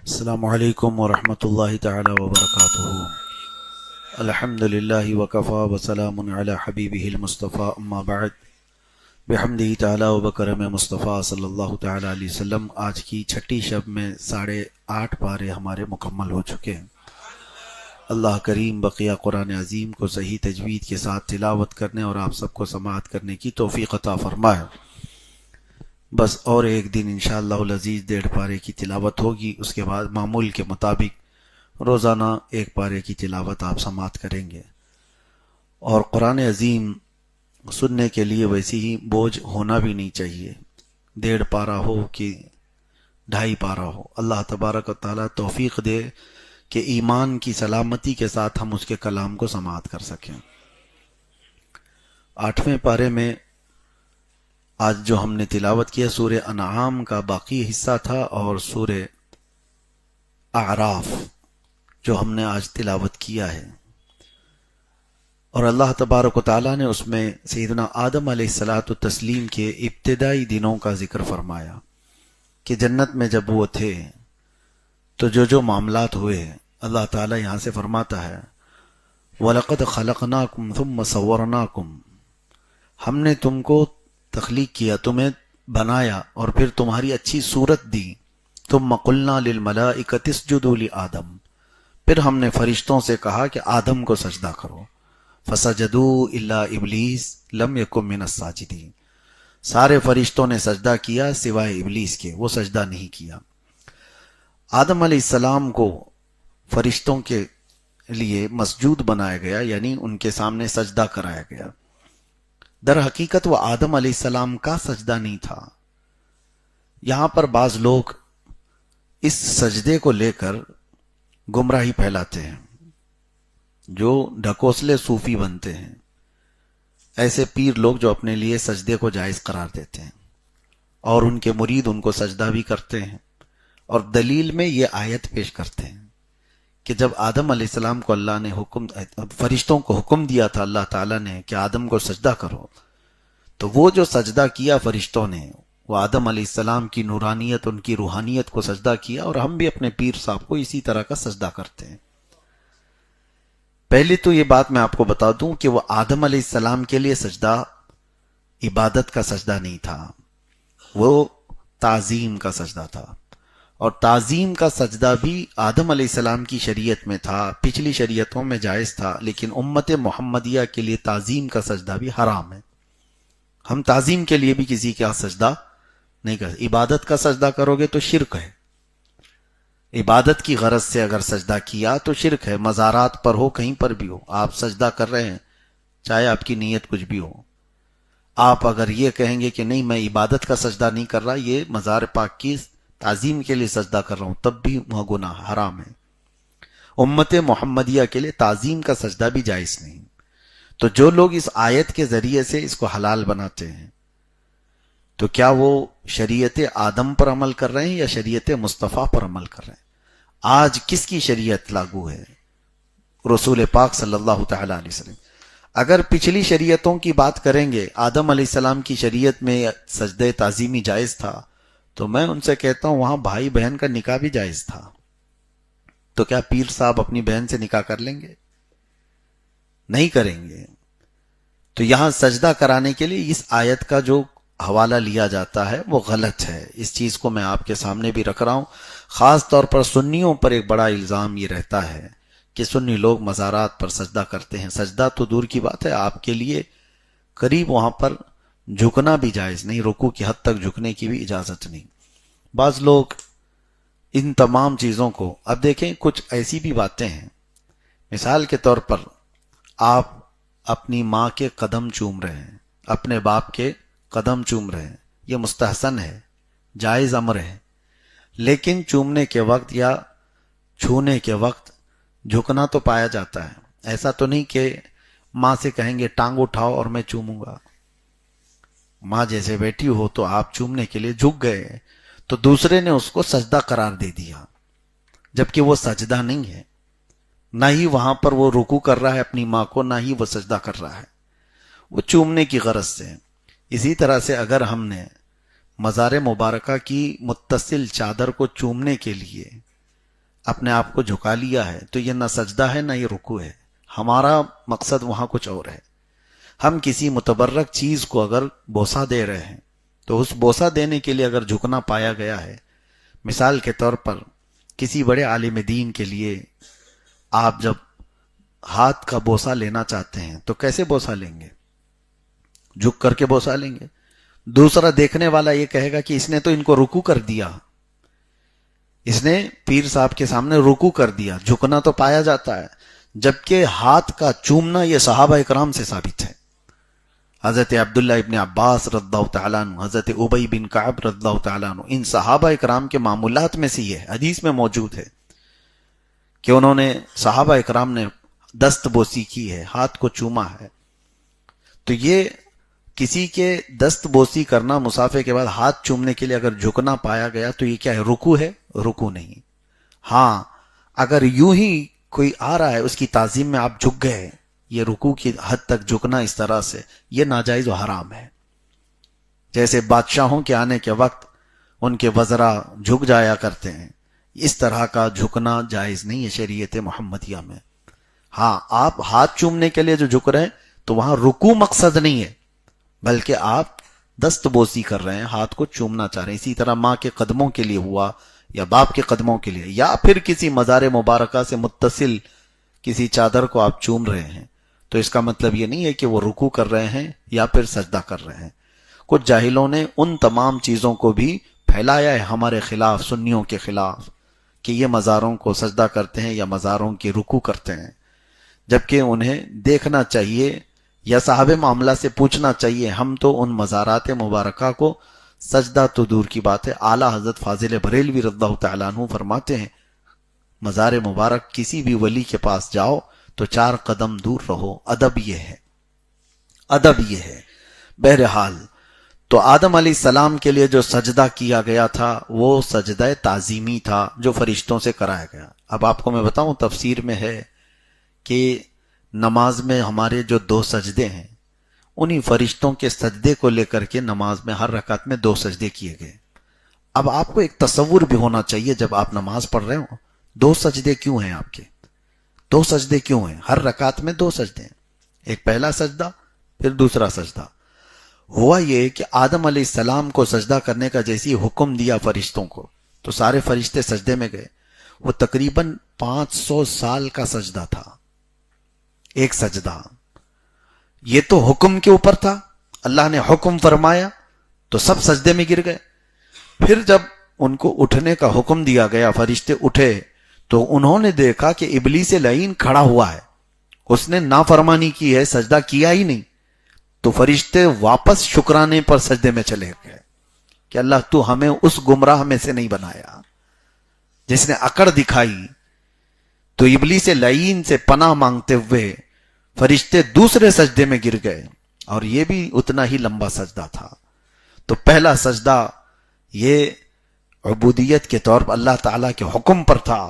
السلام علیکم ورحمۃ اللہ تعالی وبرکاتہ۔ الحمد للہ وکفا وسلام علی حبیبہ المصطفیٰ، اما بعد، بحمدہ تعالی وبکرم مصطفیٰ صلی اللہ تعالی علیہ وسلم۔ آج کی چھٹی شب میں 8.5 پارے ہمارے مکمل ہو چکے ہیں۔ اللہ کریم بقیہ قرآن عظیم کو صحیح تجوید کے ساتھ تلاوت کرنے اور آپ سب کو سماعت کرنے کی توفیق عطا فرمائے۔ بس اور ایک دن انشاءاللہ العزیز 1.5 پارے کی تلاوت ہوگی، اس کے بعد معمول کے مطابق روزانہ 1 پارے کی تلاوت آپ سماعت کریں گے۔ اور قرآن عظیم سننے کے لیے ویسی ہی بوجھ ہونا بھی نہیں چاہیے، 1.5 پارہ ہو کہ 2.5 پارہ ہو۔ اللہ تبارک و تعالیٰ توفیق دے کہ ایمان کی سلامتی کے ساتھ ہم اس کے کلام کو سماعت کر سکیں۔ 8ویں پارے میں آج جو ہم نے تلاوت کیا سورہ انعام کا باقی حصہ تھا، اور سورہ اعراف جو ہم نے آج تلاوت کیا ہے۔ اور اللہ تبارک و تعالیٰ نے اس میں سیدنا آدم علیہ الصلاۃ والتسلیم کے ابتدائی دنوں کا ذکر فرمایا کہ جنت میں جب وہ تھے تو جو معاملات ہوئے، اللہ تعالیٰ یہاں سے فرماتا ہے وَلَقَدْ خَلَقْنَاكُمْ ثُمَّ صَوَّرْنَاكُمْ، ہم نے تم کو تخلیق کیا، تمہیں بنایا اور پھر تمہاری اچھی صورت دی۔ ثُمَّ قُلْنَا لِلْمَلَائِكَةِ اسْجُدُوا لِآدَمَ، پھر ہم نے فرشتوں سے کہا کہ آدم کو سجدہ کرو۔ فَسَجَدُوا إِلَّا إِبْلِيسَ لَمْ يَكُنْ مِنَ السَّاجِدِينَ، سارے فرشتوں نے سجدہ کیا سوائے ابلیس کے، وہ سجدہ نہیں کیا۔ آدم علیہ السلام کو فرشتوں کے لیے مسجود بنایا گیا، یعنی ان کے سامنے سجدہ کرایا گیا۔ در حقیقت وہ آدم علیہ السلام کا سجدہ نہیں تھا۔ یہاں پر بعض لوگ اس سجدے کو لے کر گمراہی پھیلاتے ہیں، جو ڈھکوسلے صوفی بنتے ہیں، ایسے پیر لوگ جو اپنے لیے سجدے کو جائز قرار دیتے ہیں، اور ان کے مرید ان کو سجدہ بھی کرتے ہیں، اور دلیل میں یہ آیت پیش کرتے ہیں کہ جب آدم علیہ السلام کو اللہ نے فرشتوں کو حکم دیا تھا اللہ تعالیٰ نے کہ آدم کو سجدہ کرو، تو وہ جو سجدہ کیا فرشتوں نے، وہ آدم علیہ السلام کی نورانیت، ان کی روحانیت کو سجدہ کیا، اور ہم بھی اپنے پیر صاحب کو اسی طرح کا سجدہ کرتے ہیں۔ پہلے تو یہ بات میں آپ کو بتا دوں کہ وہ آدم علیہ السلام کے لیے سجدہ عبادت کا سجدہ نہیں تھا، وہ تعظیم کا سجدہ تھا، اور تعظیم کا سجدہ بھی آدم علیہ السلام کی شریعت میں تھا، پچھلی شریعتوں میں جائز تھا، لیکن امت محمدیہ کے لیے تعظیم کا سجدہ بھی حرام ہے۔ ہم تعظیم کے لیے بھی کسی کا سجدہ نہیں کرتے۔ عبادت کا سجدہ کرو گے تو شرک ہے، عبادت کی غرض سے اگر سجدہ کیا تو شرک ہے، مزارات پر ہو، کہیں پر بھی ہو، آپ سجدہ کر رہے ہیں، چاہے آپ کی نیت کچھ بھی ہو، آپ اگر یہ کہیں گے کہ نہیں میں عبادت کا سجدہ نہیں کر رہا، یہ مزار پاک کی تعظیم کے لیے سجدہ کر رہا ہوں، تب بھی وہ گناہ حرام ہے۔ امت محمدیہ کے لیے تعظیم کا سجدہ بھی جائز نہیں۔ تو جو لوگ اس آیت کے ذریعے سے اس کو حلال بناتے ہیں، تو کیا وہ شریعت آدم پر عمل کر رہے ہیں یا شریعت مصطفیٰ پر عمل کر رہے ہیں؟ آج کس کی شریعت لاگو ہے؟ رسول پاک صلی اللہ تعالی علیہ وسلم۔ اگر پچھلی شریعتوں کی بات کریں گے، آدم علیہ السلام کی شریعت میں سجدہ تعظیمی جائز تھا، تو میں ان سے کہتا ہوں وہاں بھائی بہن کا نکاح بھی جائز تھا، تو کیا پیر صاحب اپنی بہن سے نکاح کر لیں گے؟ نہیں کریں گے۔ تو یہاں سجدہ کرانے کے لیے اس آیت کا جو حوالہ لیا جاتا ہے وہ غلط ہے۔ اس چیز کو میں آپ کے سامنے بھی رکھ رہا ہوں۔ خاص طور پر سنیوں پر ایک بڑا الزام یہ رہتا ہے کہ سنی لوگ مزارات پر سجدہ کرتے ہیں۔ سجدہ تو دور کی بات ہے، آپ کے لیے قریب وہاں پر جھکنا بھی جائز نہیں، رکوع کی حد تک جھکنے کی بھی اجازت نہیں۔ بعض لوگ ان تمام چیزوں کو، اب دیکھیں کچھ ایسی بھی باتیں ہیں، مثال کے طور پر آپ اپنی ماں کے قدم چوم رہے ہیں، اپنے باپ کے قدم چوم رہے ہیں، یہ مستحسن ہے، جائز امر ہے، لیکن چومنے کے وقت یا چھونے کے وقت جھکنا تو پایا جاتا ہے۔ ایسا تو نہیں کہ ماں سے کہیں گے ٹانگ اٹھاؤ اور میں چوموں گا، ماں جیسے بیٹھی ہو تو آپ چومنے کے لیے جھک گئے، تو دوسرے نے اس کو سجدہ قرار دے دیا، جبکہ وہ سجدہ نہیں ہے، نہ ہی وہاں پر وہ رکوع کر رہا ہے اپنی ماں کو، نہ ہی وہ سجدہ کر رہا ہے، وہ چومنے کی غرض سے۔ اسی طرح سے اگر ہم نے مزار مبارکہ کی متصل چادر کو چومنے کے لیے اپنے آپ کو جھکا لیا ہے تو یہ نہ سجدہ ہے نہ یہ رکوع ہے. ہمارا مقصد وہاں کچھ اور ہے. ہم کسی متبرک چیز کو اگر بوسہ دے رہے ہیں تو اس بوسہ دینے کے لیے اگر جھکنا پایا گیا ہے، مثال کے طور پر کسی بڑے عالم دین کے لیے آپ جب ہاتھ کا بوسہ لینا چاہتے ہیں تو کیسے بوسہ لیں گے؟ جھک کر کے بوسہ لیں گے. دوسرا دیکھنے والا یہ کہے گا کہ اس نے تو ان کو رکوع کر دیا، اس نے پیر صاحب کے سامنے رکوع کر دیا. جھکنا تو پایا جاتا ہے، جبکہ ہاتھ کا چومنا یہ صحابہ اکرام سے ثابت ہے. حضرت عبداللہ ابن عباس رضی اللہ تعالیٰ عنہ، حضرت ابی بن کعب رضی اللہ تعالیٰ عنہ، ان صحابہ اکرام کے معمولات میں سے یہ حدیث میں موجود ہے کہ انہوں نے، صحابہ اکرام نے دست بوسی کی ہے، ہاتھ کو چوما ہے. تو یہ کسی کے دست بوسی کرنا، مسافے کے بعد ہاتھ چومنے کے لیے اگر جھکنا پایا گیا تو یہ کیا ہے؟ رکوع ہے؟ رکوع نہیں. ہاں اگر یوں ہی کوئی آ رہا ہے اس کی تعظیم میں آپ جھک گئے، یہ رکوع کی حد تک جھکنا اس طرح سے، یہ ناجائز و حرام ہے. جیسے بادشاہوں کے آنے کے وقت ان کے وزراء جھک جایا کرتے ہیں، اس طرح کا جھکنا جائز نہیں ہے شریعت محمدیہ میں. ہاں آپ ہاتھ چومنے کے لیے جو جھک رہے ہیں تو وہاں رکوع مقصد نہیں ہے، بلکہ آپ دست بوسی کر رہے ہیں، ہاتھ کو چومنا چاہ رہے ہیں. اسی طرح ماں کے قدموں کے لیے ہوا، یا باپ کے قدموں کے لیے، یا پھر کسی مزار مبارکہ سے متصل کسی چادر کو آپ چوم رہے ہیں، تو اس کا مطلب یہ نہیں ہے کہ وہ رکوع کر رہے ہیں یا پھر سجدہ کر رہے ہیں. کچھ جاہلوں نے ان تمام چیزوں کو بھی پھیلایا ہے ہمارے خلاف، سنیوں کے خلاف، کہ یہ مزاروں کو سجدہ کرتے ہیں یا مزاروں کی رکوع کرتے ہیں، جبکہ انہیں دیکھنا چاہیے یا صاحب معاملہ سے پوچھنا چاہیے. ہم تو ان مزارات مبارکہ کو، سجدہ تو دور کی بات ہے، اعلیٰ حضرت فاضل بریلوی رضی اللہ تعالیٰ عنہ فرماتے ہیں مزار مبارک کسی بھی ولی کے پاس جاؤ تو 4 قدم دور رہو. ادب یہ ہے، ادب یہ ہے. بہرحال تو آدم علیہ السلام کے لیے جو سجدہ کیا گیا تھا وہ سجدہ تعظیمی تھا جو فرشتوں سے کرایا گیا. اب آپ کو میں بتاؤں، تفسیر میں ہے کہ نماز میں ہمارے جو 2 سجدے ہیں، انہی فرشتوں کے سجدے کو لے کر کے نماز میں ہر رکعت میں 2 سجدے کیے گئے. اب آپ کو ایک تصور بھی ہونا چاہیے جب آپ نماز پڑھ رہے ہو، 2 سجدے کیوں ہیں آپ کے؟ 2 سجدے کیوں ہیں؟ ہر رکعت میں 2 سجدے ہیں، ایک پہلا سجدہ پھر دوسرا سجدہ. ہوا یہ کہ آدم علیہ السلام کو سجدہ کرنے کا جیسی حکم دیا فرشتوں کو تو سارے فرشتے سجدے میں گئے. وہ تقریباً 500 سال کا سجدہ تھا، ایک سجدہ. یہ تو حکم کے اوپر تھا، اللہ نے حکم فرمایا تو سب سجدے میں گر گئے. پھر جب ان کو اٹھنے کا حکم دیا گیا، فرشتے اٹھے تو انہوں نے دیکھا کہ ابلیس لعین کھڑا ہوا ہے، اس نے نافرمانی کی ہے، سجدہ کیا ہی نہیں. تو فرشتے واپس شکرانے پر سجدے میں چلے گئے کہ اللہ تو ہمیں اس گمراہ میں سے نہیں بنایا جس نے اکڑ دکھائی. تو ابلیس لعین سے پناہ مانگتے ہوئے فرشتے دوسرے سجدے میں گر گئے، اور یہ بھی اتنا ہی لمبا سجدہ تھا. تو پہلا سجدہ یہ عبودیت کے طور پر اللہ تعالیٰ کے حکم پر تھا،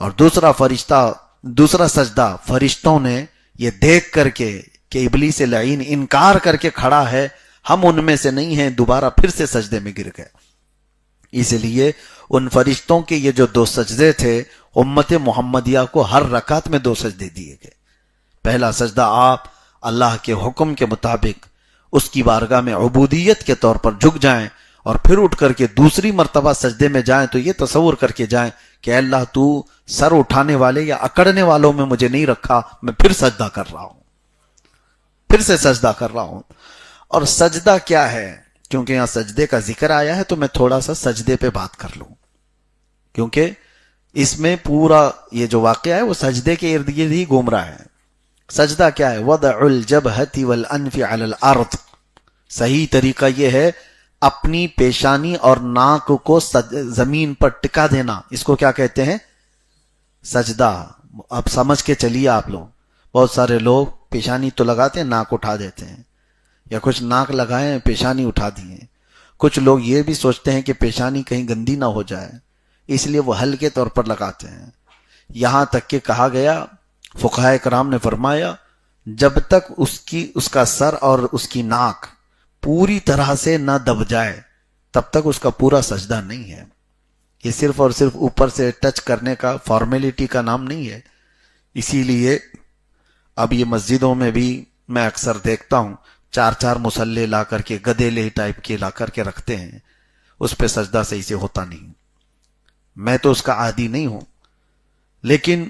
اور دوسرا سجدہ فرشتوں نے یہ دیکھ کر کے کہ ابلیس لعین انکار کر کے کھڑا ہے، ہم ان میں سے نہیں ہیں، دوبارہ پھر سے سجدے میں گر گئے. اس لیے ان فرشتوں کے یہ جو 2 سجدے تھے، امت محمدیہ کو ہر رکعت میں 2 سجدے دیے گئے. پہلا سجدہ آپ اللہ کے حکم کے مطابق اس کی بارگاہ میں عبودیت کے طور پر جھک جائیں، اور پھر اٹھ کر کے دوسری مرتبہ سجدے میں جائیں تو یہ تصور کر کے جائیں کہ اللہ تو سر اٹھانے والے یا اکڑنے والوں میں مجھے نہیں رکھا، میں پھر سجدہ کر رہا ہوں، پھر سے سجدہ کر رہا ہوں. اور سجدہ کیا ہے؟ کیونکہ یہاں سجدے کا ذکر آیا ہے تو میں تھوڑا سا سجدے پہ بات کر لوں، کیونکہ اس میں پورا یہ جو واقعہ ہے وہ سجدے کے ارد گرد ہی گھوم رہا ہے. سجدہ کیا ہے؟ وضع الجبہۃ والانف علی الارض. صحیح طریقہ یہ ہے اپنی پیشانی اور ناک کو زمین پر ٹکا دینا، اس کو کیا کہتے ہیں؟ سجدہ. اب سمجھ کے چلیے آپ لوگ، بہت سارے لوگ پیشانی تو لگاتے ہیں، ناک اٹھا دیتے ہیں، یا کچھ ناک لگائیں پیشانی اٹھا دیے. کچھ لوگ یہ بھی سوچتے ہیں کہ پیشانی کہیں گندی نہ ہو جائے، اس لیے وہ ہلکے طور پر لگاتے ہیں. یہاں تک کہ کہا گیا، فقہاء کرام نے فرمایا، جب تک اس کا سر اور اس کی ناک پوری طرح سے نہ دب جائے تب تک اس کا پورا سجدہ نہیں ہے. یہ صرف اور صرف اوپر سے ٹچ کرنے کا فارمیلٹی کا نام نہیں ہے. اسی لیے اب یہ مسجدوں میں بھی میں اکثر دیکھتا ہوں 4 مصلے لا کر کے گدیلے ٹائپ کے لا کر کے رکھتے ہیں. اس پہ سجدہ صحیح سے ہوتا نہیں. میں تو اس کا عادی نہیں ہوں، لیکن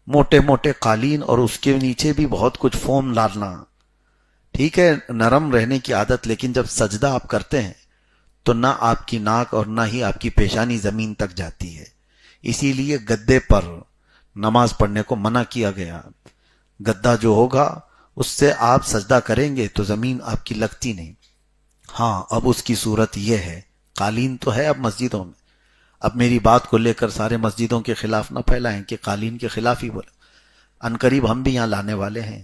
موٹے موٹے قالین اور اس کے نیچے بھی بہت کچھ فوم ڈالنا ٹھیک ہے، نرم رہنے کی عادت، لیکن جب سجدہ آپ کرتے ہیں تو نہ آپ کی ناک اور نہ ہی آپ کی پیشانی زمین تک جاتی ہے. اسی لیے گدے پر نماز پڑھنے کو منع کیا گیا. گدا جو ہوگا اس سے آپ سجدہ کریں گے تو زمین آپ کی لگتی نہیں. ہاں اب اس کی صورت یہ ہے، قالین تو ہے اب مسجدوں میں. اب میری بات کو لے کر سارے مسجدوں کے خلاف نہ پھیلائیں کہ قالین کے خلاف ہی بولے. عنقریب ہم بھی یہاں لانے والے ہیں،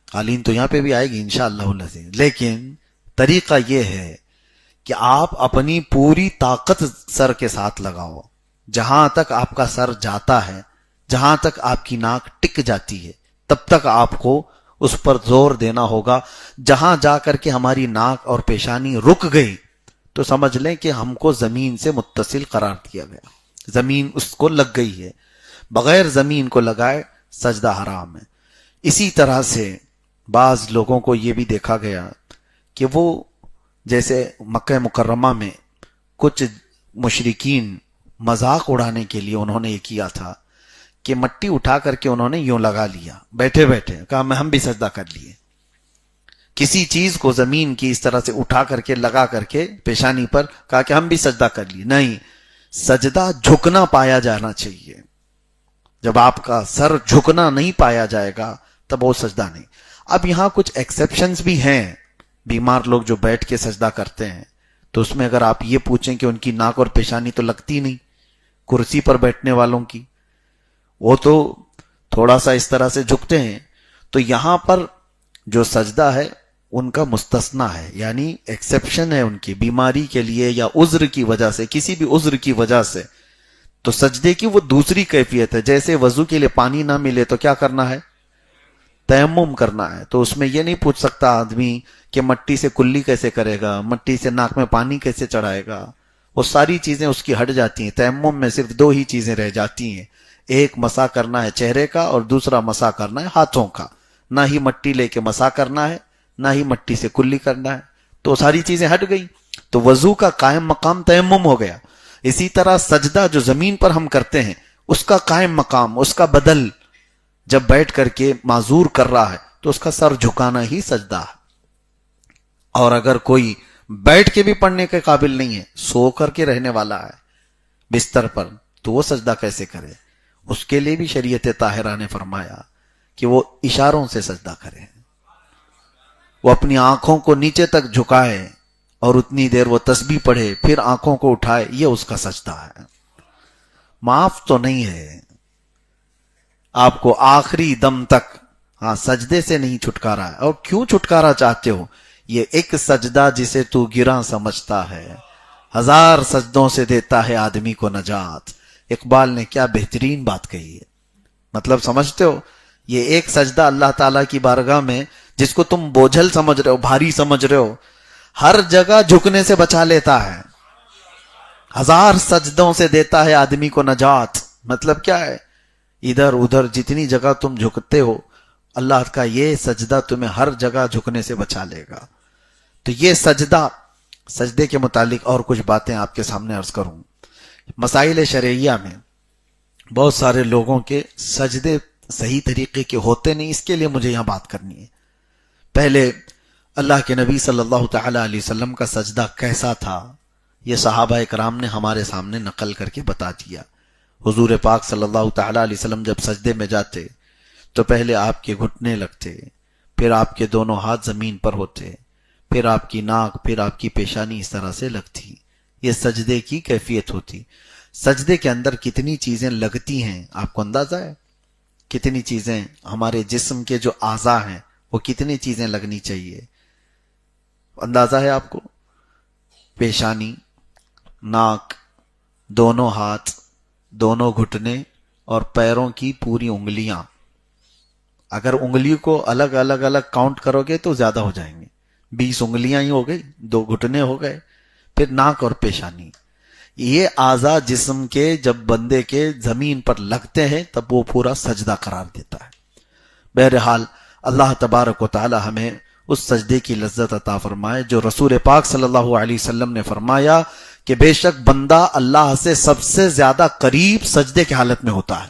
قالین تو یہاں پہ بھی آئے گی انشاءاللہ العزیز. لیکن طریقہ یہ ہے کہ آپ اپنی پوری طاقت سر کے ساتھ لگاؤ. جہاں تک آپ کا سر جاتا ہے، جہاں تک آپ کی ناک ٹک جاتی ہے، تب تک آپ کو اس پر زور دینا ہوگا. جہاں جا کر کے ہماری ناک اور پیشانی رک گئی تو سمجھ لیں کہ ہم کو زمین سے متصل قرار دیا گیا، زمین اس کو لگ گئی ہے. بغیر زمین کو لگائے سجدہ حرام ہے. اسی طرح سے بعض لوگوں کو یہ بھی دیکھا گیا کہ وہ جیسے مکہ مکرمہ میں کچھ مشرکین مذاق اڑانے کے لیے انہوں نے یہ کیا تھا کہ مٹی اٹھا کر کے انہوں نے یوں لگا لیا بیٹھے بیٹھے، کہا میں ہم بھی سجدہ کر لیے. کسی چیز کو زمین کی اس طرح سے اٹھا کر کے لگا کر کے پیشانی پر کہا کہ ہم بھی سجدہ کر لیے. نہیں، سجدہ جھکنا پایا جانا چاہیے. جب آپ کا سر جھکنا نہیں پایا جائے گا تب وہ سجدہ نہیں. اب یہاں کچھ ایکسیپشنز بھی ہیں. بیمار لوگ جو بیٹھ کے سجدہ کرتے ہیں تو اس میں اگر آپ یہ پوچھیں کہ ان کی ناک اور پیشانی تو لگتی نہیں، کرسی پر بیٹھنے والوں کی وہ تو تھوڑا سا اس طرح سے جھکتے ہیں. تو یہاں پر جو سجدہ ہے ان کا مستثنا ہے، یعنی ایکسیپشن ہے ان کی بیماری کے لیے یا عذر کی وجہ سے، کسی بھی عذر کی وجہ سے. تو سجدے کی وہ دوسری کیفیت ہے. جیسے وضو کے لیے پانی نہ ملے تو کیا کرنا ہے؟ تیمم کرنا ہے. تو اس میں یہ نہیں پوچھ سکتا آدمی کہ مٹی سے کلی کیسے کرے گا، مٹی سے ناک میں پانی کیسے چڑھائے گا. وہ ساری چیزیں اس کی ہٹ جاتی ہیں. تیمم میں صرف 2 ہی چیزیں رہ جاتی ہیں، ایک مسح کرنا ہے چہرے کا اور دوسرا مسح کرنا ہے ہاتھوں کا. نہ ہی مٹی لے کے مسح کرنا ہے، نہ ہی مٹی سے کلی کرنا ہے. تو ساری چیزیں ہٹ گئی تو وضو کا قائم مقام تیمم ہو گیا. اسی طرح سجدہ جو زمین پر ہم کرتے ہیں اس کا قائم مقام، اس کا بدل جب بیٹھ کر کے معذور کر رہا ہے تو اس کا سر جھکانا ہی سجدہ ہے. اور اگر کوئی بیٹھ کے بھی پڑھنے کے قابل نہیں ہے، سو کر کے رہنے والا ہے بستر پر، تو وہ سجدہ کیسے کرے؟ اس کے لیے بھی شریعت طاہرہ نے فرمایا کہ وہ اشاروں سے سجدہ کرے. وہ اپنی آنکھوں کو نیچے تک جھکائے اور اتنی دیر وہ تسبیح پڑھے، پھر آنکھوں کو اٹھائے، یہ اس کا سجدہ ہے. معاف تو نہیں ہے آپ کو آخری دم تک. ہاں سجدے سے نہیں چھٹکارا ہے. اور کیوں چھٹکارا چاہتے ہو؟ یہ ایک سجدہ جسے تو گراں سمجھتا ہے 1000 سجدوں سے دیتا ہے آدمی کو نجات. اقبال نے کیا بہترین بات کہی ہے. مطلب سمجھتے ہو، یہ ایک سجدہ اللہ تعالیٰ کی بارگاہ میں جس کو تم بوجھل سمجھ رہے ہو، بھاری سمجھ رہے ہو، ہر جگہ جھکنے سے بچا لیتا ہے. 1000 سجدوں سے دیتا ہے آدمی کو نجات. مطلب کیا ہے؟ ادھر ادھر جتنی جگہ تم جھکتے ہو، اللہ کا یہ سجدہ تمہیں ہر جگہ جھکنے سے بچا لے گا. تو یہ سجدے کے متعلق اور کچھ باتیں آپ کے سامنے عرض کروں. مسائل شرعیہ میں بہت سارے لوگوں کے سجدے صحیح طریقے کے ہوتے نہیں، اس کے لیے مجھے یہاں بات کرنی ہے. پہلے اللہ کے نبی صلی اللہ تعالی علیہ وسلم کا سجدہ کیسا تھا یہ صحابہ کرام نے ہمارے سامنے نقل کر کے بتا دیا. حضور پاک صلی اللہ تعالی علیہ وسلم جب سجدے میں جاتے تو پہلے آپ کے گھٹنے لگتے، پھر آپ کے دونوں ہاتھ زمین پر ہوتے، پھر آپ کی ناک، پھر آپ کی پیشانی اس طرح سے لگتی. یہ سجدے کی کیفیت ہوتی. سجدے کے اندر کتنی چیزیں لگتی ہیں آپ کو اندازہ ہے؟ کتنی چیزیں ہمارے جسم کے جو اعضاء ہیں وہ کتنی چیزیں لگنی چاہیے؟ اندازہ ہے آپ کو؟ پیشانی، ناک، دونوں ہاتھ، دونوں گھٹنے اور پیروں کی پوری انگلیاں. اگر انگلی کو الگ الگ الگ کاؤنٹ کرو گے تو زیادہ ہو جائیں گے. 20 انگلیاں ہی ہو گئی، 2 گھٹنے ہو گئے، پھر ناک اور پیشانی. یہ اعضاء جسم کے جب بندے کے زمین پر لگتے ہیں تب وہ پورا سجدہ قرار دیتا ہے۔ بہرحال اللہ تبارک و تعالی ہمیں اس سجدے کی لذت عطا فرمائے جو رسول پاک صلی اللہ علیہ وسلم نے فرمایا کہ بے شک بندہ اللہ سے سب سے زیادہ قریب سجدے کی حالت میں ہوتا ہے۔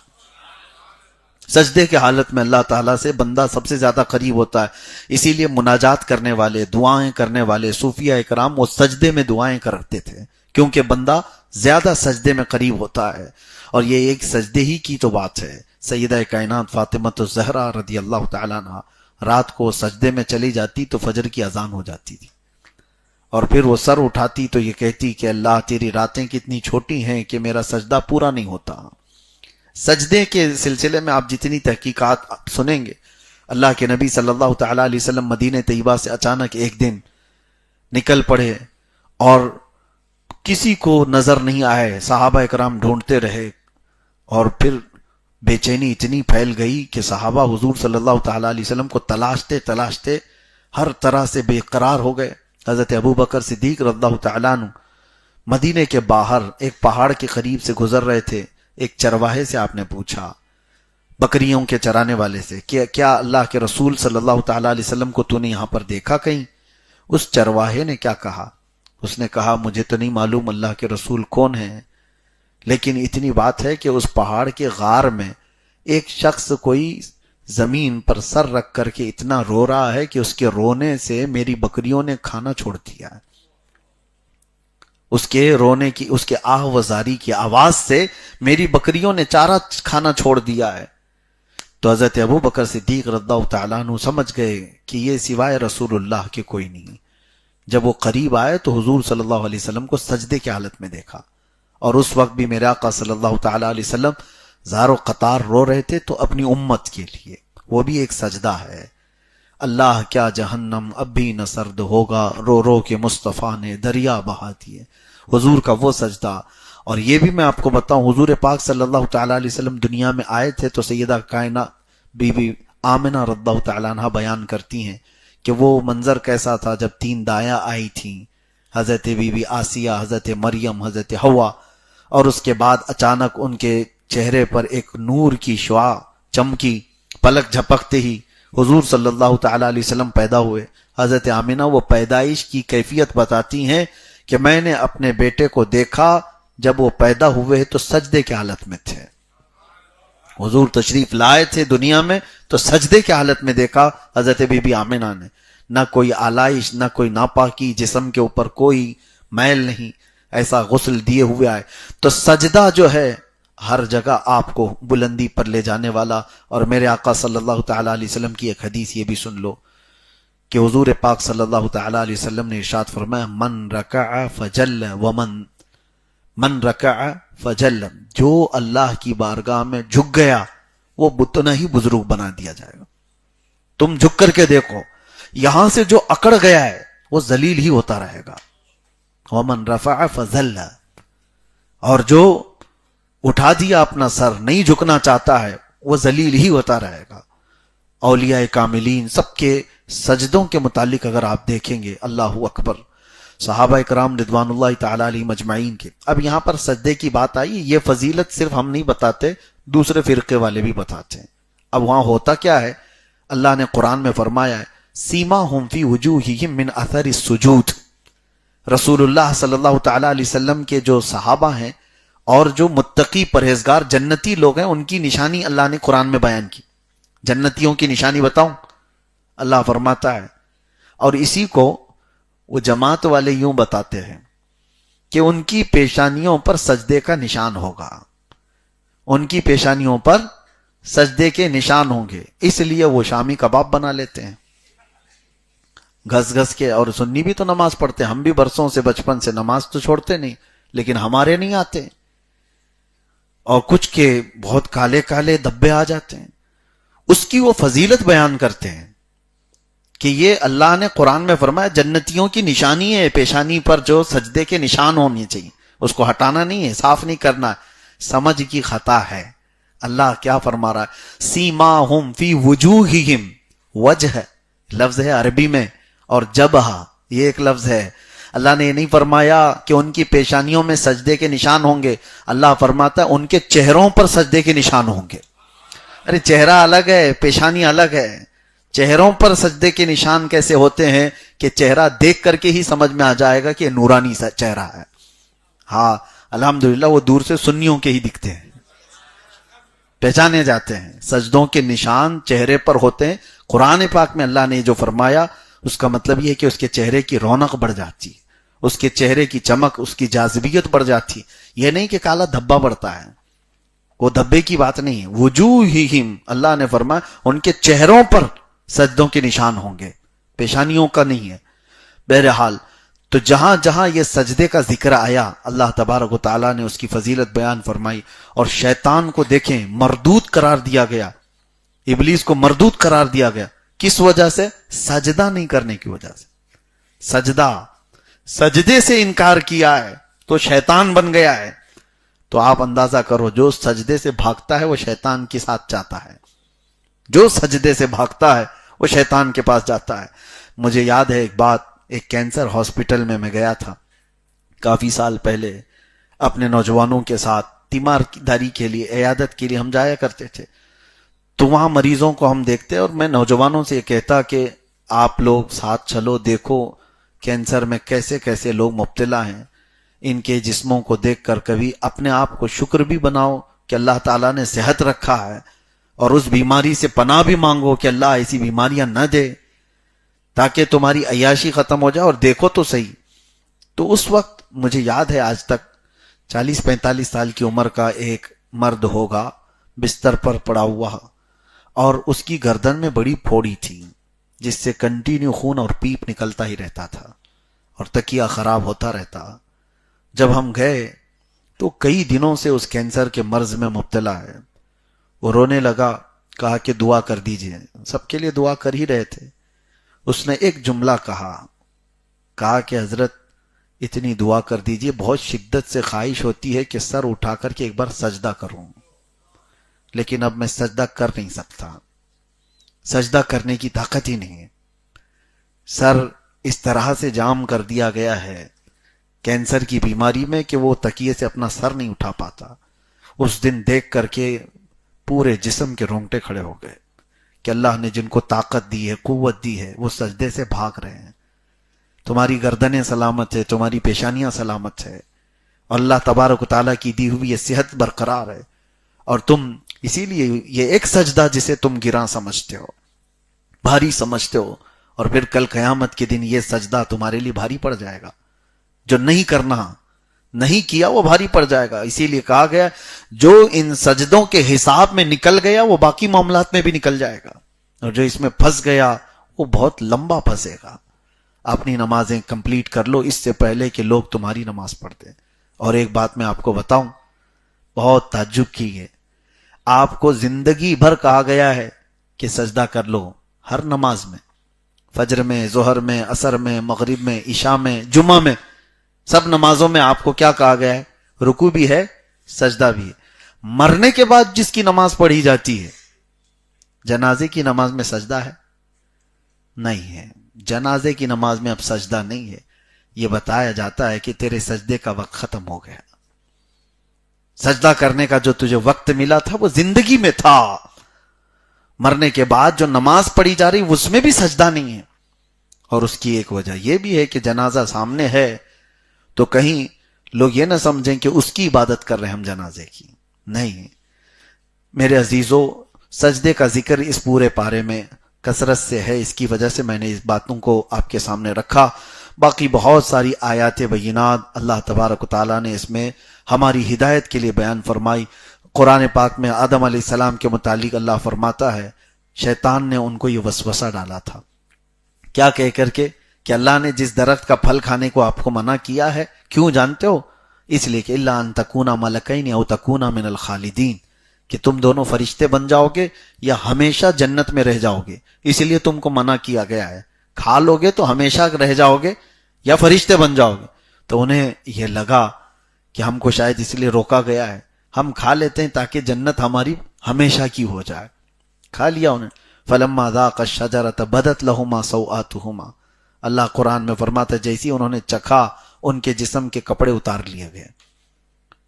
سجدے کی حالت میں اللہ تعالیٰ سے بندہ سب سے زیادہ قریب ہوتا ہے۔ اسی لیے مناجات کرنے والے، دعائیں کرنے والے صوفیاء اکرام وہ سجدے میں دعائیں کرتے تھے، کیونکہ بندہ زیادہ سجدے میں قریب ہوتا ہے۔ اور یہ ایک سجدے ہی کی تو بات ہے۔ سیدہ کائنات فاطمہ الزہرا رضی اللہ تعالیٰ عنہ رات کو سجدے میں چلی جاتی تو فجر کی اذان ہو جاتی تھی، اور پھر وہ سر اٹھاتی تو یہ کہتی کہ اللہ تیری راتیں کتنی چھوٹی ہیں کہ میرا سجدہ پورا نہیں ہوتا۔ سجدے کے سلسلے میں آپ جتنی تحقیقات سنیں گے، اللہ کے نبی صلی اللہ تعالیٰ علیہ وسلم مدینہ طیبہ سے اچانک ایک دن نکل پڑے اور کسی کو نظر نہیں آئے، صحابہ اکرام ڈھونڈتے رہے، اور پھر بے چینی اتنی پھیل گئی کہ صحابہ حضور صلی اللہ تعالیٰ علیہ وسلم کو تلاشتے تلاشتے ہر طرح سے بے قرار ہو گئے۔ حضرت ابو بکر صدیق رضی اللہ تعالیٰ عنہ مدینے کے باہر ایک پہاڑ کے قریب سے گزر رہے تھے۔ ایک چرواہے سے آپ نے پوچھا، بکریوں کے چرانے والے سے، کہ کیا اللہ کے رسول صلی اللہ تعالیٰ علیہ وسلم کو تو نے یہاں پر دیکھا کہیں؟ اس چرواہے نے کیا کہا؟ اس نے کہا مجھے تو نہیں معلوم اللہ کے رسول کون ہیں، لیکن اتنی بات ہے کہ اس پہاڑ کے غار میں ایک شخص کوئی زمین پر سر رکھ کر کے اتنا رو رہا ہے کہ اس کے رونے سے میری بکریوں نے کھانا چھوڑ دیا ہے۔ اس کے رونے کی، اس کے آہ وزاری کی آواز سے میری بکریوں نے چارہ کھانا چھوڑ دیا ہے۔ تو حضرت ابو بکر صدیق رضی اللہ تعالیٰ عنہ سمجھ گئے کہ یہ سوائے رسول اللہ کے کوئی نہیں۔ جب وہ قریب آئے تو حضور صلی اللہ علیہ وسلم کو سجدے کی حالت میں دیکھا، اور اس وقت بھی میرے آقا صلی اللہ تعالیٰ علیہ وسلم زار و قطار رو رہے تھے، تو اپنی امت کے لیے وہ بھی ایک سجدہ ہے۔ اللہ کیا جہنم اب بھی نہ سرد ہوگا، رو رو کے مصطفیٰ نے دریا بہا دیے، حضور کا وہ سجدہ۔ اور یہ بھی میں آپ کو بتاؤں، حضور پاک صلی اللہ تعالیٰ علیہ وسلم دنیا میں آئے تھے تو سیدہ کائنات بی بی آمنہ رضی اللہ تعالیٰ عنہ بیان کرتی ہیں کہ وہ منظر کیسا تھا جب 3 دایاں آئی تھیں، حضرت بی بی آسیہ، حضرت مریم، حضرت حوا، اور اس کے بعد اچانک ان کے چہرے پر ایک نور کی شعاع چمکی، پلک جھپکتے ہی حضور صلی اللہ تعالیٰ علیہ وسلم پیدا ہوئے۔ حضرت آمنہ وہ پیدائش کی کیفیت بتاتی ہیں کہ میں نے اپنے بیٹے کو دیکھا جب وہ پیدا ہوئے تو سجدے کی حالت میں تھے۔ حضور تشریف لائے تھے دنیا میں تو سجدے کی حالت میں دیکھا حضرت بی بی آمنہ نے، نہ کوئی آلائش، نہ کوئی ناپاکی، جسم کے اوپر کوئی میل نہیں، ایسا غسل دیے ہوئے آئے۔ تو سجدہ جو ہے ہر جگہ آپ کو بلندی پر لے جانے والا۔ اور میرے آقا صلی اللہ تعالیٰ علیہ وسلم کی ایک حدیث یہ بھی سن لو کہ حضور پاک صلی اللہ تعالیٰ علیہ وسلم نے ارشاد فرمایا، من رکع فجل من رکع فجل، جو اللہ کی بارگاہ میں جھک گیا وہ اتنا ہی بزرگ بنا دیا جائے گا۔ تم جھک کر کے دیکھو، یہاں سے جو اکڑ گیا ہے وہ ذلیل ہی ہوتا رہے گا۔ ومن رفع فذل، اور جو اٹھا دیا اپنا سر، نہیں جھکنا چاہتا ہے، وہ ذلیل ہی ہوتا رہے گا۔ اولیاء کاملین سب کے سجدوں کے متعلق اگر آپ دیکھیں گے، اللہ اکبر، صحابہ اکرام رضوان اللہ تعالیٰ علیہ مجمعین کے۔ اب یہاں پر سجدے کی بات آئی، یہ فضیلت صرف ہم نہیں بتاتے، دوسرے فرقے والے بھی بتاتے ہیں۔ اب وہاں ہوتا کیا ہے، اللہ نے قرآن میں فرمایا ہے، سیماہم فی وجوہہم من اثر السجود۔ رسول اللہ صلی اللہ تعالیٰ علیہ وسلم کے جو صحابہ ہیں اور جو متقی پرہیزگار جنتی لوگ ہیں، ان کی نشانی اللہ نے قرآن میں بیان کی۔ جنتیوں کی نشانی بتاؤں، اللہ فرماتا ہے، اور اسی کو وہ جماعت والے یوں بتاتے ہیں کہ ان کی پیشانیوں پر سجدے کا نشان ہوگا، ان کی پیشانیوں پر سجدے کے نشان ہوں گے، اس لیے وہ شامی کباب بنا لیتے ہیں گھس گھس کے۔ اور سنی بھی تو نماز پڑھتے ہیں، ہم بھی برسوں سے بچپن سے نماز تو چھوڑتے نہیں، لیکن ہمارے نہیں آتے، اور کچھ کے بہت کالے کالے دھبے آ جاتے ہیں۔ اس کی وہ فضیلت بیان کرتے ہیں کہ یہ اللہ نے قرآن میں فرمایا جنتیوں کی نشانی ہے، پیشانی پر جو سجدے کے نشان ہونے چاہیے، اس کو ہٹانا نہیں ہے، صاف نہیں کرنا، سمجھ کی خطا ہے۔ اللہ کیا فرما رہا ہے، سیماہم فی وجوہہم، وجہ لفظ ہے عربی میں، اور جبہہ یہ ایک لفظ ہے۔ اللہ نے یہ نہیں فرمایا کہ ان کی پیشانیوں میں سجدے کے نشان ہوں گے، اللہ فرماتا ہے ان کے چہروں پر سجدے کے نشان ہوں گے۔ ارے چہرہ الگ ہے، پیشانی الگ ہے، چہروں پر سجدے کے نشان کیسے ہوتے ہیں کہ چہرہ دیکھ کر کے ہی سمجھ میں آ جائے گا کہ یہ نورانی سا چہرہ ہے۔ ہاں الحمدللہ وہ دور سے سنیوں کے ہی دکھتے ہیں، پہچانے جاتے ہیں، سجدوں کے نشان چہرے پر ہوتے ہیں۔ قرآن پاک میں اللہ نے جو فرمایا اس کا مطلب یہ کہ اس کے چہرے کی رونق بڑھ جاتی، اس کے چہرے کی چمک، اس کی جاذبیت بڑھ جاتی۔ یہ نہیں کہ کالا دھبا بڑھتا ہے، وہ دھبے کی بات نہیں ہے۔ وجوہہم، اللہ نے فرمایا ان کے چہروں پر سجدوں کے نشان ہوں گے، پیشانیوں کا نہیں ہے۔ بہرحال تو جہاں جہاں یہ سجدے کا ذکر آیا اللہ تبارک و تعالیٰ نے اس کی فضیلت بیان فرمائی، اور شیطان کو دیکھیں مردود قرار دیا گیا، ابلیس کو مردود قرار دیا گیا۔ کس وجہ سے؟ سجدہ نہیں کرنے کی وجہ سے۔ سجدے سے انکار کیا ہے تو شیطان بن گیا ہے۔ تو آپ اندازہ کرو جو سجدے سے بھاگتا ہے وہ شیطان کے ساتھ جاتا ہے، جو سجدے سے بھاگتا ہے وہ شیطان کے پاس جاتا ہے۔ مجھے یاد ہے ایک بات، ایک کینسر ہاسپٹل میں گیا تھا کافی سال پہلے، اپنے نوجوانوں کے ساتھ تیمارداری کے لیے، عیادت کے لیے ہم جایا کرتے تھے۔ تو وہاں مریضوں کو ہم دیکھتے اور میں نوجوانوں سے یہ کہتا کہ آپ لوگ ساتھ چلو، دیکھو کینسر میں کیسے کیسے لوگ مبتلا ہیں، ان کے جسموں کو دیکھ کر کبھی اپنے آپ کو شکر بھی بناؤ کہ اللہ تعالیٰ نے صحت رکھا ہے، اور اس بیماری سے پناہ بھی مانگو کہ اللہ ایسی بیماریاں نہ دے تاکہ تمہاری عیاشی ختم ہو جائے، اور دیکھو تو صحیح۔ تو اس وقت مجھے یاد ہے آج تک 40-45 سال کی عمر کا ایک مرد ہوگا، بستر پر پڑا ہوا، اور اس کی گردن میں بڑی پھوڑی تھی جس سے کنٹینیو خون اور پیپ نکلتا ہی رہتا تھا، اور تکیہ خراب ہوتا رہتا۔ جب ہم گئے تو کئی دنوں سے اس کینسر کے مرض میں مبتلا ہے۔ وہ رونے لگا، کہا کہ دعا کر دیجئے، سب کے لیے دعا کر ہی رہے تھے۔ اس نے ایک جملہ کہا کہ حضرت اتنی دعا کر دیجئے، بہت شدت سے خواہش ہوتی ہے کہ سر اٹھا کر کے ایک بار سجدہ کروں، لیکن اب میں سجدہ کر نہیں سکتا، سجدہ کرنے کی طاقت ہی نہیں ہے، سر اس طرح سے جام کر دیا گیا ہے کینسر کی بیماری میں کہ وہ تکیے سے اپنا سر نہیں اٹھا پاتا۔ اس دن دیکھ کر کے پورے جسم کے رونگٹے کھڑے ہو گئے کہ اللہ نے جن کو طاقت دی ہے، قوت دی ہے، وہ سجدے سے بھاگ رہے ہیں۔ تمہاری گردنیں سلامت ہے، تمہاری پیشانیاں سلامت ہے، اور اللہ تبارک و تعالیٰ کی دی ہوئی یہ صحت برقرار ہے، اور تم اسی لیے یہ ایک سجدہ جسے تم گراں سمجھتے ہو، بھاری سمجھتے ہو، اور پھر کل قیامت کے دن یہ سجدہ تمہارے لیے بھاری پڑ جائے گا۔ جو نہیں کرنا، نہیں کیا، وہ بھاری پڑ جائے گا۔ اسی لیے کہا گیا جو ان سجدوں کے حساب میں نکل گیا وہ باقی معاملات میں بھی نکل جائے گا، اور جو اس میں پھنس گیا وہ بہت لمبا پھنسے گا۔ اپنی نمازیں کمپلیٹ کر لو اس سے پہلے کہ لوگ تمہاری نماز پڑھتے۔ اور ایک بات میں آپ کو بتاؤں، بہت تعجب کی ہے، آپ کو زندگی بھر کہا گیا ہے کہ سجدہ کر لو، ہر نماز میں، فجر میں، ظہر میں، عصر میں، مغرب میں، عشاء میں، جمعہ میں، سب نمازوں میں آپ کو کیا کہا گیا ہے؟ رکوع بھی ہے، سجدہ بھی ہے۔ مرنے کے بعد جس کی نماز پڑھی جاتی ہے، جنازے کی نماز میں سجدہ ہے؟ نہیں ہے، جنازے کی نماز میں اب سجدہ نہیں ہے۔ یہ بتایا جاتا ہے کہ تیرے سجدے کا وقت ختم ہو گیا، سجدہ کرنے کا جو تجھے وقت ملا تھا وہ زندگی میں تھا، مرنے کے بعد جو نماز پڑھی جا رہی اس میں بھی سجدہ نہیں ہے۔ اور اس کی ایک وجہ یہ بھی ہے کہ جنازہ سامنے ہے تو کہیں لوگ یہ نہ سمجھیں کہ اس کی عبادت کر رہے ہیں ہم جنازے کی، نہیں۔ میرے عزیزو، سجدے کا ذکر اس پورے پارے میں کثرت سے ہے، اس کی وجہ سے میں نے اس باتوں کو آپ کے سامنے رکھا۔ باقی بہت ساری آیات بینات اللہ تبارک و تعالیٰ نے اس میں ہماری ہدایت کے لیے بیان فرمائی۔ قرآن پاک میں آدم علیہ السلام کے متعلق اللہ فرماتا ہے شیطان نے ان کو یہ وسوسہ ڈالا تھا، کیا کہہ کر کے کہ اللہ نے جس درخت کا پھل کھانے کو آپ کو منع کیا ہے، کیوں جانتے ہو؟ اس لیے کہ الا ان تکونا ملکین او تکونا من الخالدین، کہ تم دونوں فرشتے بن جاؤ گے یا ہمیشہ جنت میں رہ جاؤ گے، اس لیے تم کو منع کیا گیا ہے۔ کھا لو گے تو ہمیشہ رہ جاؤ گے یا فرشتے بن جاؤ گے۔ تو انہیں یہ لگا کہ ہم کو شاید اس لیے روکا گیا ہے، ہم کھا لیتے ہیں تاکہ جنت ہماری ہمیشہ کی ہو جائے۔ کھا لیا انہیں۔ فلما ذاقا الشجرۃ بدت لہما سوآتہما، اللہ قرآن میں فرماتا ہے جیسی انہوں نے چکھا ان کے جسم کے کپڑے اتار لیے گئے،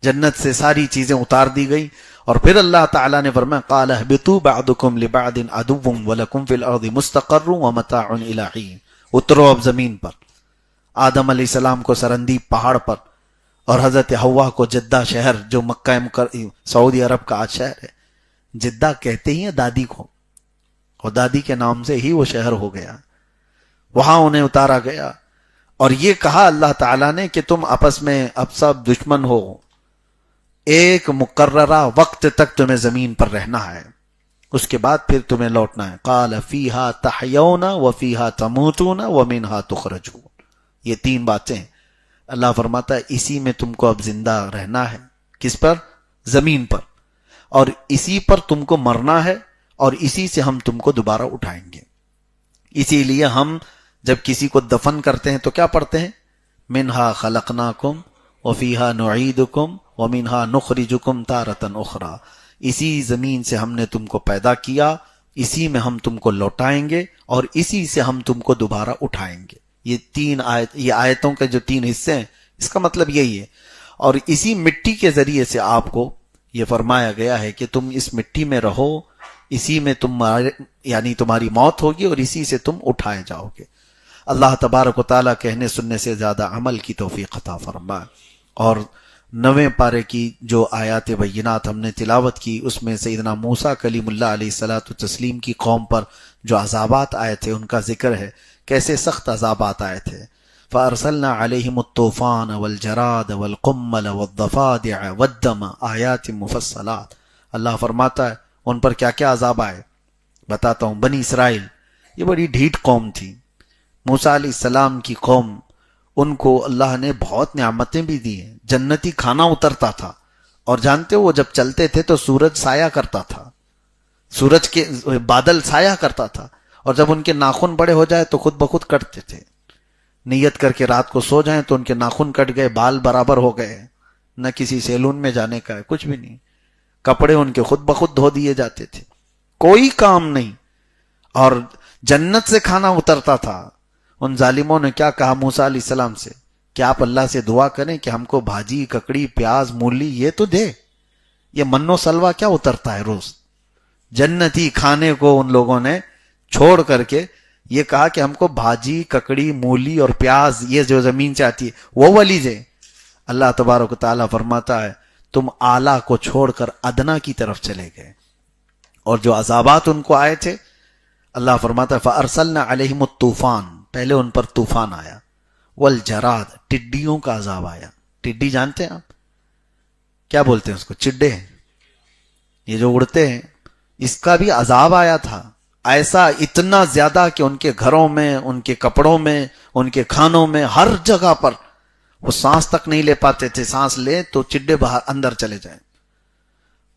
جنت سے ساری چیزیں اتار دی گئی. اور پھر اللہ تعالیٰ نے فرمایا قال اهبطوا بعضكم لبعض عدو ولكم في الارض مستقر ومتاع الى حين. اترو اب زمین پر. آدم علیہ السلام کو سرندیب پہاڑ پر، اور حضرت حوا کو جدہ شہر جو مکہ سعودی عرب کا آج شہر ہے، جدہ کہتے ہی ہیں دادی کو، اور دادی کے نام سے ہی وہ شہر ہو گیا، وہاں انہیں اتارا گیا. اور یہ کہا اللہ تعالیٰ نے کہ تم آپس میں اب سب دشمن ہو، ایک مقررہ وقت تک تمہیں زمین پر رہنا ہے، اس کے بعد پھر تمہیں لوٹنا ہے. قال فیہا تحیون وفیہا تموتون ومنہا تخرجون. یہ تین باتیں اللہ فرماتا ہے اسی میں تم کو اب زندہ رہنا ہے. کس پر؟ زمین پر. اور اسی پر تم کو مرنا ہے، اور اسی سے ہم تم کو دوبارہ اٹھائیں گے. اسی لیے ہم جب کسی کو دفن کرتے ہیں تو کیا پڑھتے ہیں؟ منہا خلقناکم وفیہا نعیدکم ومنہا نخرجکم تارۃ اخری. اسی زمین سے ہم نے تم کو پیدا کیا، اسی میں ہم تم کو لوٹائیں گے، اور اسی سے ہم تم کو دوبارہ اٹھائیں گے. یہ تین آیت، یہ آیتوں کے جو تین حصے ہیں، اس کا مطلب یہی ہے. اور اسی مٹی کے ذریعے سے آپ کو یہ فرمایا گیا ہے کہ تم اس مٹی میں رہو، اسی میں یعنی تمہاری موت ہوگی اور اسی سے تم اٹھائے جاؤ گے. اللہ تبارک و تعالیٰ کہنے سننے سے زیادہ عمل کی توفیق عطا فرمائے. اور 9ویں پارے کی جو آیات بینات ہم نے تلاوت کی، اس میں سیدنا موسیٰ کلیم اللہ علیہ الصلوۃ والتسلیم کی قوم پر جو عذابات آئے تھے ان کا ذکر ہے، کیسے سخت عذابات آئے تھے. فَأَرْسَلْنَا عَلَيْهِمُ الطُّوفَانَ وَالْجَرَادَ وَالْقُمَّلَ وَالضَّفَادِعَ وَالدَّمَ آیَاتٍ مُفَصَّلَاتٍ. اللہ فرماتا ہے ان پر کیا کیا عذاب آئے بتاتا ہوں. بنی اسرائیل یہ بڑی ڈھیٹ قوم تھی. موسیٰ علیہ السلام کی قوم، ان کو اللہ نے بہت نعمتیں بھی دی ہیں. جنتی کھانا اترتا تھا، اور جانتے ہو وہ جب چلتے تھے تو سورج سایہ کرتا تھا، سورج کے بادل سایہ کرتا تھا. اور جب ان کے ناخن بڑے ہو جائے تو خود بخود کٹتے تھے. نیت کر کے رات کو سو جائیں تو ان کے ناخن کٹ گئے، بال برابر ہو گئے، نہ کسی سیلون میں جانے کا ہے، کچھ بھی نہیں. کپڑے ان کے خود بخود دھو دیے جاتے تھے، کوئی کام نہیں. اور جنت سے کھانا اترتا تھا. ان ظالموں نے کیا کہا موسیٰ علیہ السلام سے کہ آپ اللہ سے دعا کریں کہ ہم کو بھاجی، ککڑی، پیاز، مولی یہ تو دے. یہ من و سلوا کیا اترتا ہے روز؟ جنتی کھانے کو ان لوگوں نے چھوڑ کر کے یہ کہا کہ ہم کو بھاجی، ککڑی، مولی اور پیاز یہ جو زمین سے آتی ہے وہ والی دے. اللہ تبارک و تعالیٰ فرماتا ہے تم اعلیٰ کو چھوڑ کر ادنا کی طرف چلے گئے. اور جو عذابات ان کو آئے تھے، اللہ فرماتا ہے فَأَرْسَلْنَا عَلَيْهِمُ الطُّوفَانَ، پہلے ان پر طوفان آیا. والجراد، ٹڈیوں کا عذاب آیا. ٹڈی جانتے ہیں آپ کیا بولتے ہیں اس کو؟ چڈے، یہ جو اڑتے ہیں، اس کا بھی عذاب آیا تھا. ایسا اتنا زیادہ کہ ان کے گھروں میں، ان کے کپڑوں میں، ان کے کھانوں میں، ہر جگہ پر وہ سانس تک نہیں لے پاتے تھے. سانس لے تو چڈے باہر اندر چلے جائیں.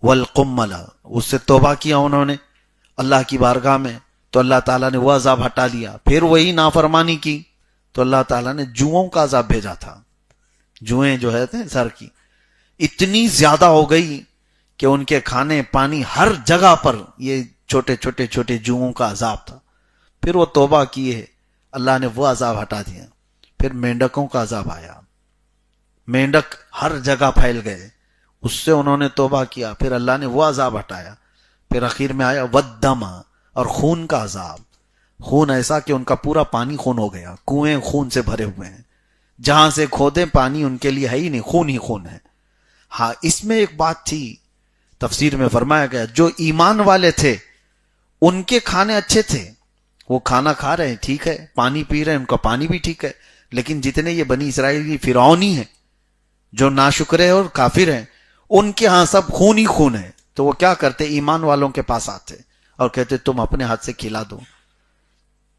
والقمل، اس سے توبہ کیا انہوں نے اللہ کی بارگاہ میں تو اللہ تعالیٰ نے وہ عذاب ہٹا دیا. پھر وہی نافرمانی کی تو اللہ تعالیٰ نے جوؤں کا عذاب بھیجا تھا. جوئیں جو ہے سر کی اتنی زیادہ ہو گئی کہ ان کے کھانے پانی ہر جگہ پر یہ چھوٹے چھوٹے چھوٹے جوؤں کا عذاب تھا. پھر وہ توبہ کیے، اللہ نے وہ عذاب ہٹا دیا. پھر مینڈکوں کا عذاب آیا. مینڈک ہر جگہ پھیل گئے، اس سے انہوں نے توبہ کیا، پھر اللہ نے وہ عذاب ہٹایا. پھر اخیر میں آیا والدم، اور خون کا عذاب. خون ایسا کہ ان کا پورا پانی خون ہو گیا، کنویں خون سے بھرے ہوئے ہیں، جہاں سے کھودیں پانی ان کے لیے ہے ہی نہیں، خون ہی خون ہے. ہاں اس میں ایک بات تھی، تفسیر میں فرمایا گیا جو ایمان والے تھے ان کے کھانے اچھے تھے، وہ کھانا کھا رہے ہیں ٹھیک ہے، پانی پی رہے ہیں ان کا پانی بھی ٹھیک ہے. لیکن جتنے یہ بنی اسرائیلی فرعونی ہیں جو ناشکرے اور کافر ہیں، ان کے ہاں سب خون ہی خون ہے. تو وہ کیا کرتے؟ ایمان والوں کے پاس آتے اور کہتے تم اپنے ہاتھ سے کھلا دو.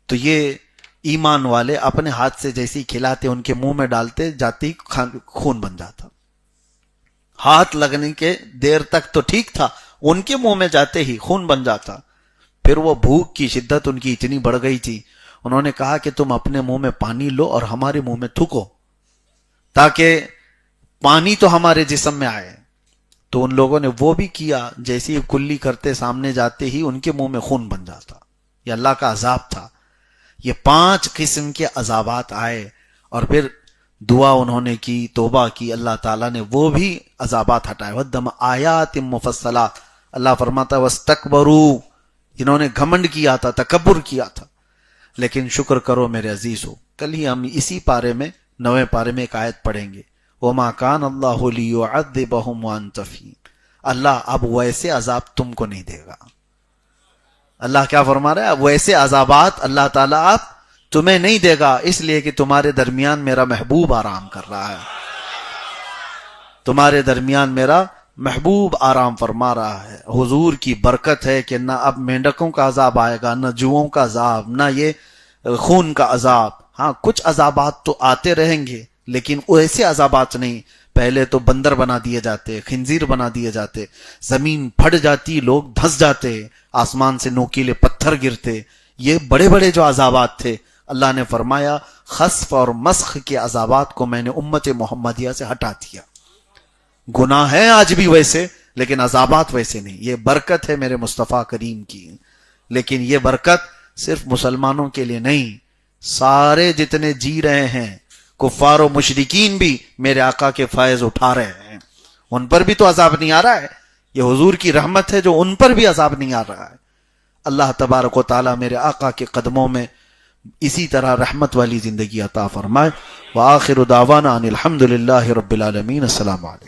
تو یہ ایمان والے اپنے ہاتھ سے جیسے ہی کھلاتے ان کے منہ میں ڈالتے، جاتے ہی خون بن جاتا. ہاتھ لگنے کے دیر تک تو ٹھیک تھا، ان کے منہ میں جاتے ہی خون بن جاتا. پھر وہ بھوک کی شدت ان کی اتنی بڑھ گئی تھی، انہوں نے کہا کہ تم اپنے منہ میں پانی لو اور ہمارے منہ میں تھوکو تاکہ پانی تو ہمارے جسم میں آئے. تو ان لوگوں نے وہ بھی کیا، جیسے ہی کلی کرتے سامنے جاتے ہی ان کے منہ میں خون بن جاتا. یہ اللہ کا عذاب تھا. یہ 5 قسم کے عذابات آئے اور پھر دعا انہوں نے کی، توبہ کی، اللہ تعالیٰ نے وہ بھی عذابات ہٹائے. وَدَّمَ آیات مفصلات. اللہ فرماتا وَاسْتَكْبَرُوا، جنہوں نے گھمنڈ کیا تھا، تکبر کیا تھا. لیکن شکر کرو میرے عزیزو، کل ہی ہم اسی پارے میں 9ویں پارے میں ایک آیت پڑھیں گے، وَمَا كَانَ اللَّهُ لِيُعَذِّبَهُمْ وَأَنْتَ فِيهِمْ. اللہ اب ویسے عذاب تم کو نہیں دے گا. اللہ کیا فرما رہا ہے؟ اب ویسے عذابات اللہ تعالیٰ اب تمہیں نہیں دے گا، اس لیے کہ تمہارے درمیان میرا محبوب آرام کر رہا ہے. تمہارے درمیان میرا محبوب آرام فرما رہا ہے. حضور کی برکت ہے کہ نہ اب مینڈکوں کا عذاب آئے گا، نہ جوؤں کا عذاب، نہ یہ خون کا عذاب. ہاں کچھ عذابات تو آتے رہیں گے لیکن ایسے عذابات نہیں. پہلے تو بندر بنا دیے جاتے، خنزیر بنا دیے جاتے، زمین پھٹ جاتی، لوگ دھس جاتے، آسمان سے نوکیلے پتھر گرتے. یہ بڑے بڑے جو عذابات تھے، اللہ نے فرمایا خسف اور مسخ کے عذابات کو میں نے امت محمدیہ سے ہٹا دیا. گناہ ہے آج بھی ویسے، لیکن عذابات ویسے نہیں. یہ برکت ہے میرے مصطفیٰ کریم کی. لیکن یہ برکت صرف مسلمانوں کے لیے نہیں، سارے جتنے جی رہے ہیں کفار و مشرکین بھی میرے آقا کے فیض اٹھا رہے ہیں. ان پر بھی تو عذاب نہیں آ رہا ہے. یہ حضور کی رحمت ہے جو ان پر بھی عذاب نہیں آ رہا ہے. اللہ تبارک و تعالی میرے آقا کے قدموں میں اسی طرح رحمت والی زندگی عطا فرمائے. وآخر دعوانا ان الحمد للہ رب العالمین. السلام علیکم.